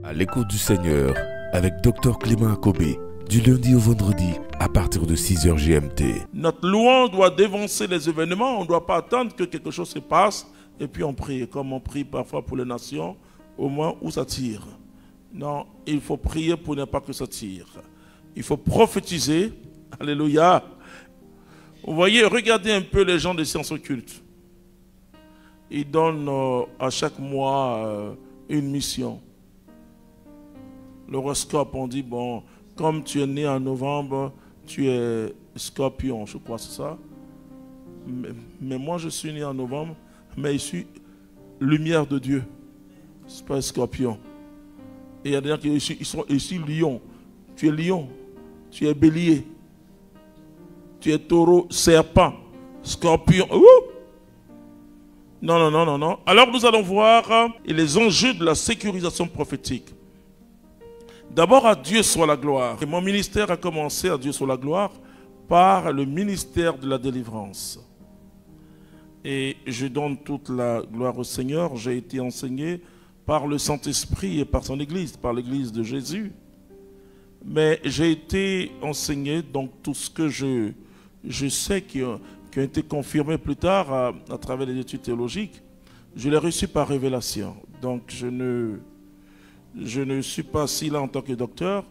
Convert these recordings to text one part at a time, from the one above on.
À l'écoute du Seigneur, avec Dr Clément Akobé, du lundi au vendredi, à partir de 6h GMT. Notre louange doit dévancer les événements, on ne doit pas attendre que quelque chose se passe, et puis on prie, comme on prie parfois pour les nations, au moins où ça tire. Non, il faut prier pour ne pas que ça tire. Il faut prophétiser, alléluia. Vous voyez, regardez un peu les gens des sciences occultes. Ils donnent à chaque mois une mission. L'horoscope, on dit, bon, comme tu es né en novembre, tu es scorpion, je crois, c'est ça. Mais moi, je suis né en novembre, mais je suis lumière de Dieu. C'est pas scorpion. Et il y a des gens qui sont ici lion. Tu es lion, tu es bélier, tu es taureau, serpent, scorpion. Non, non, non, non, non. Alors nous allons voir les enjeux de la sécurisation prophétique. D'abord, à Dieu soit la gloire. Et mon ministère a commencé, à Dieu soit la gloire, par le ministère de la délivrance. Et je donne toute la gloire au Seigneur. J'ai été enseigné par le Saint-Esprit et par son Église, par l'Église de Jésus. Mais j'ai été enseigné, donc tout ce que je sais qui a été confirmé plus tard à travers les études théologiques, je l'ai reçu par révélation. Donc je ne suis pas assis là en tant que docteur,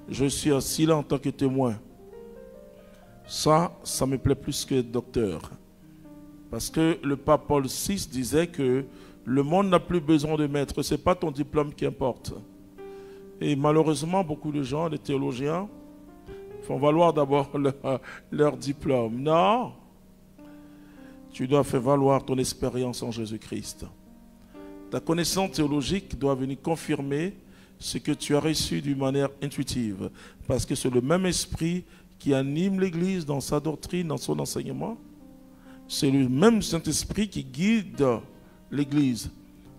je suis assis là en tant que témoin. Ça me plaît plus que docteur. Parce que le pape Paul VI disait que le monde n'a plus besoin de maître, ce n'est pas ton diplôme qui importe. Et malheureusement, beaucoup de gens, les théologiens, font valoir d'abord leur diplôme. Non, tu dois faire valoir ton expérience en Jésus-Christ. Ta connaissance théologique doit venir confirmer ce que tu as reçu d'une manière intuitive. Parce que c'est le même esprit qui anime l'Église dans sa doctrine, dans son enseignement. C'est le même Saint-Esprit qui guide l'Église.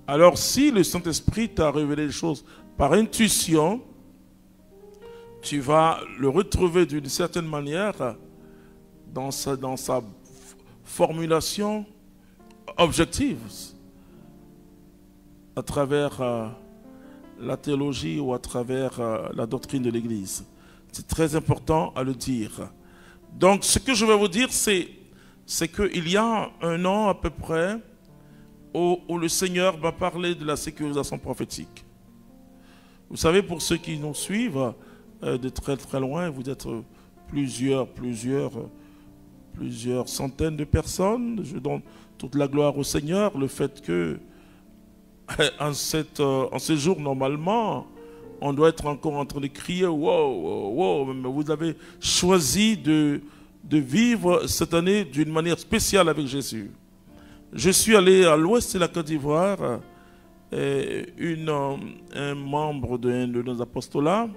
Alors si le Saint-Esprit t'a révélé les choses par intuition, tu vas le retrouver d'une certaine manière dans sa formulation objective, à travers la théologie ou à travers la doctrine de l'Église. C'est très important à le dire. Donc ce que je vais vous dire, c'est qu'il y a un an à peu près, où le Seigneur m'a parlé de la sécurisation prophétique. Vous savez, pour ceux qui nous suivent de très très loin, vous êtes plusieurs centaines de personnes. Je donne toute la gloire au Seigneur. Le fait que en ce jour, normalement, on doit être encore en train de crier « Wow, wow !» Mais vous avez choisi de vivre cette année d'une manière spéciale avec Jésus. Je suis allé à l'ouest de la Côte d'Ivoire. Un membre de nos apostolats,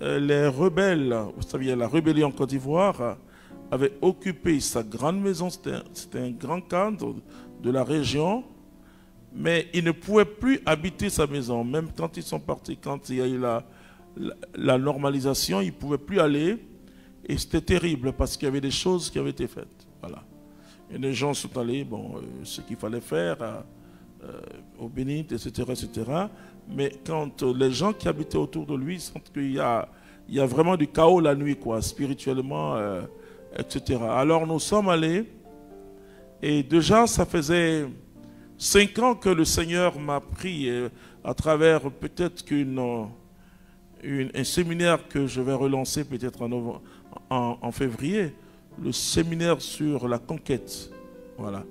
les rebelles, vous savez, la rébellion en Côte d'Ivoire avait occupé sa grande maison. C'était un grand cadre de la région, mais ils ne pouvaient plus habiter sa maison. Même quand ils sont partis, quand il y a eu la normalisation, ils ne pouvaient plus aller. Et c'était terrible parce qu'il y avait des choses qui avaient été faites. Voilà. Et les gens sont allés, bon, ce qu'il fallait faire au Bénin, etc., etc. Mais quand les gens qui habitaient autour de lui sentent qu'il y a vraiment du chaos la nuit, quoi, spirituellement, etc. Alors nous sommes allés, et déjà ça faisait 5 ans que le Seigneur m'a pris à travers peut-être un séminaire que je vais relancer peut-être en février, le séminaire sur la conquête. Voilà.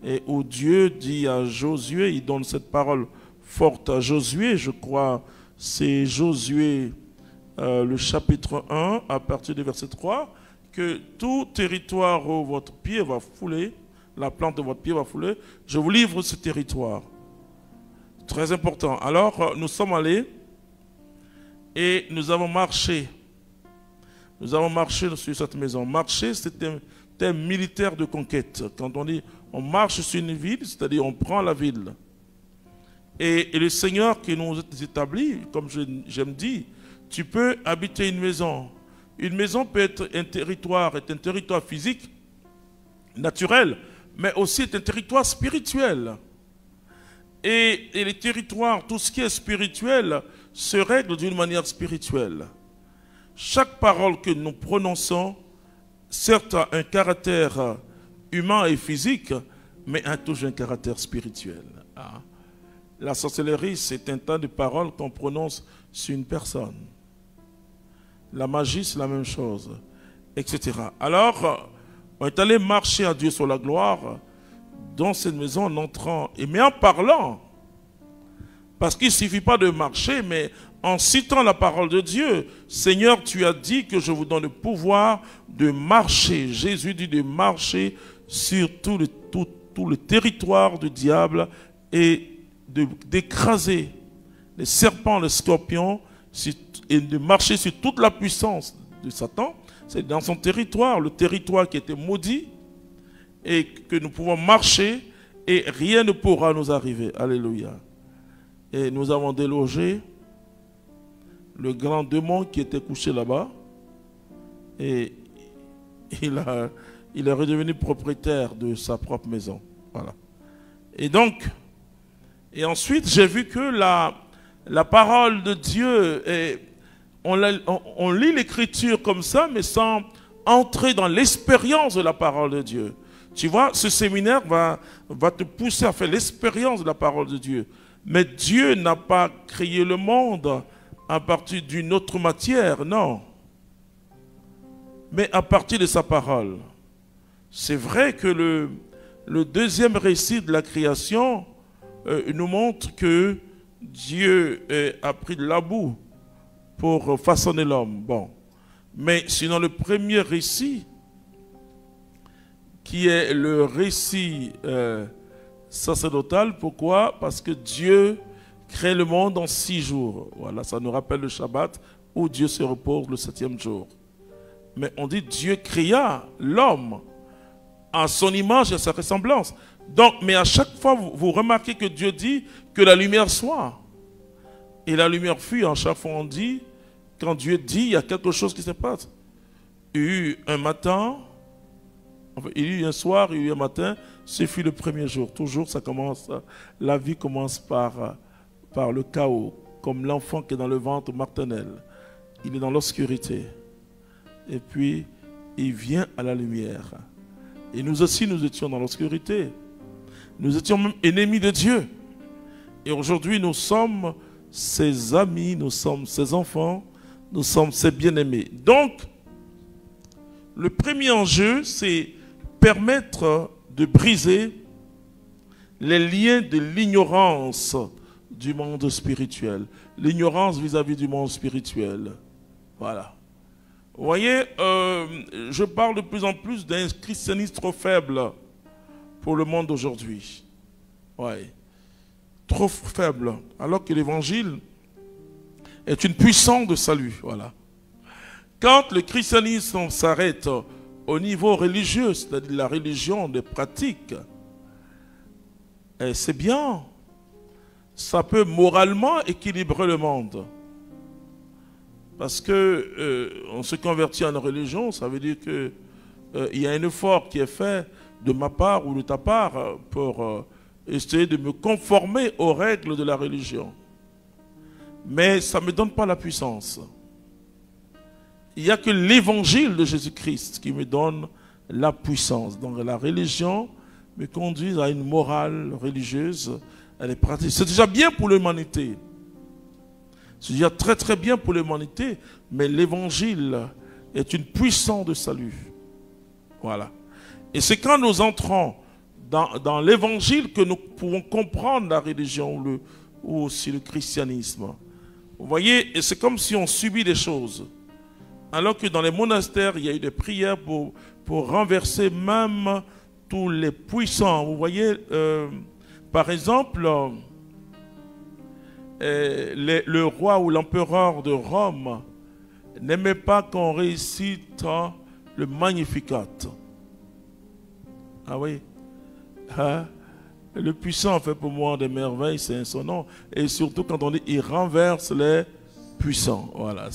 Et où Dieu dit à Josué, il donne cette parole forte à Josué, je crois, c'est Josué le chapitre 1, à partir du verset 3, que tout territoire où votre pied va fouler, la plante de votre pied va fouler, je vous livre ce territoire. Très important. Alors, nous sommes allés et nous avons marché. Nous avons marché sur cette maison. Marcher, c'est un terme militaire de conquête. Quand on dit on marche sur une ville, c'est-à-dire on prend la ville. Et le Seigneur qui nous a établis, comme j'aime dire, tu peux habiter une maison. Une maison peut être un territoire physique, naturel, mais aussi est un territoire spirituel. Et les territoires, tout ce qui est spirituel, se règle d'une manière spirituelle. Chaque parole que nous prononçons, certes a un caractère humain et physique, mais a toujours un caractère spirituel. Ah. La sorcellerie, c'est un tas de paroles qu'on prononce sur une personne. La magie, c'est la même chose, etc. Alors, on est allé marcher à Dieu sur la gloire dans cette maison en entrant, mais en parlant. Parce qu'il ne suffit pas de marcher, mais en citant la parole de Dieu. Seigneur, tu as dit que je vous donne le pouvoir de marcher. Jésus dit de marcher sur tout le territoire du diable et d'écraser les serpents, les scorpions, et de marcher sur toute la puissance de Satan. C'est dans son territoire, le territoire qui était maudit, et que nous pouvons marcher et rien ne pourra nous arriver. Alléluia. Et nous avons délogé le grand démon qui était couché là-bas, et il est redevenu propriétaire de sa propre maison. Voilà. Et donc, et ensuite j'ai vu que la parole de Dieu, on lit l'écriture comme ça, mais sans entrer dans l'expérience de la parole de Dieu. Tu vois, ce séminaire va te pousser à faire l'expérience de la parole de Dieu. Mais Dieu n'a pas créé le monde à partir d'une autre matière, non. Mais à partir de sa parole. C'est vrai que le deuxième récit de la création nous montre que Dieu a pris de la boue pour façonner l'homme. Bon. Mais sinon le premier récit, qui est le récit sacerdotal, pourquoi? Parce que Dieu crée le monde en 6 jours. Voilà, ça nous rappelle le Shabbat où Dieu se repose le 7e jour. Mais on dit Dieu créa l'homme à son image et à sa ressemblance. Donc, mais à chaque fois, vous remarquez que Dieu dit que la lumière soit. Et la lumière fut. À chaque fois, on dit, quand Dieu dit, il y a quelque chose qui se passe. Il y a eu un matin, enfin, il y a eu un soir, il y a eu un matin, ce fut le premier jour. Toujours, ça commence, la vie commence par le chaos, comme l'enfant qui est dans le ventre maternel. Il est dans l'obscurité. Et puis, il vient à la lumière. Et nous aussi, nous étions dans l'obscurité. Nous étions même ennemis de Dieu. Et aujourd'hui, nous sommes ses amis, nous sommes ses enfants, nous sommes ses bien-aimés. Donc, le premier enjeu, c'est permettre de briser les liens de l'ignorance du monde spirituel. L'ignorance vis-à-vis du monde spirituel. Voilà. Vous voyez, je parle de plus en plus d'un christianisme trop faible pour le monde d'aujourd'hui. Ouais. Trop faible. Alors que l'évangile est une puissance de salut. Voilà. Quand le christianisme s'arrête au niveau religieux, c'est-à-dire la religion des pratiques, c'est bien. Ça peut moralement équilibrer le monde. Parce que on se convertit en une religion, ça veut dire que il y a un effort qui est fait de ma part ou de ta part pour essayer de me conformer aux règles de la religion. Mais ça ne me donne pas la puissance. Il n'y a que l'évangile de Jésus-Christ qui me donne la puissance. Donc la religion me conduit à une morale religieuse. Elle est pratique. C'est déjà bien pour l'humanité. C'est déjà très très bien pour l'humanité, mais l'évangile est une puissance de salut. Voilà. Et c'est quand nous entrons dans l'évangile que nous pouvons comprendre la religion ou aussi le christianisme. Vous voyez, et c'est comme si on subit des choses. Alors que dans les monastères, il y a eu des prières pour renverser même tous les puissants. Vous voyez, par exemple, le roi ou l'empereur de Rome n'aimait pas qu'on récite le Magnificat. Ah oui. Hein? Le puissant fait pour moi des merveilles, c'est son nom. Et surtout quand on dit il renverse les puissants. Voilà,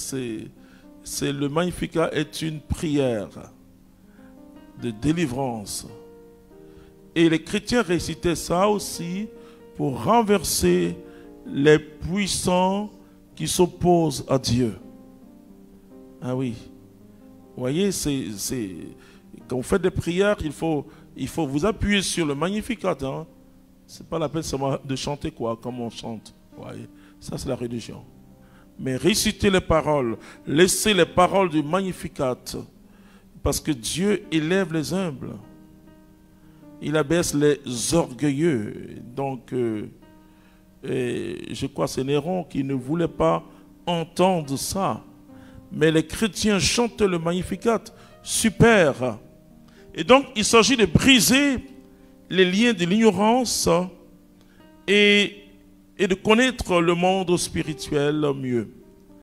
le Magnificat est une prière de délivrance Et les chrétiens récitaient ça aussi pour renverser les puissants qui s'opposent à Dieu. Ah oui. Vous voyez, quand vous faites des prières, il faut vous appuyer sur le Magnificat. Hein. Ce n'est pas la peine seulement de chanter quoi, comme on chante. Vous voyez. Ça, c'est la religion. Mais récitez les paroles. Laissez les paroles du Magnificat. Parce que Dieu élève les humbles. Il abaisse les orgueilleux. Donc, je crois que c'est Néron qui ne voulait pas entendre ça. Mais les chrétiens chantent le Magnificat. Super. Et donc, il s'agit de briser les liens de l'ignorance et de connaître le monde spirituel mieux.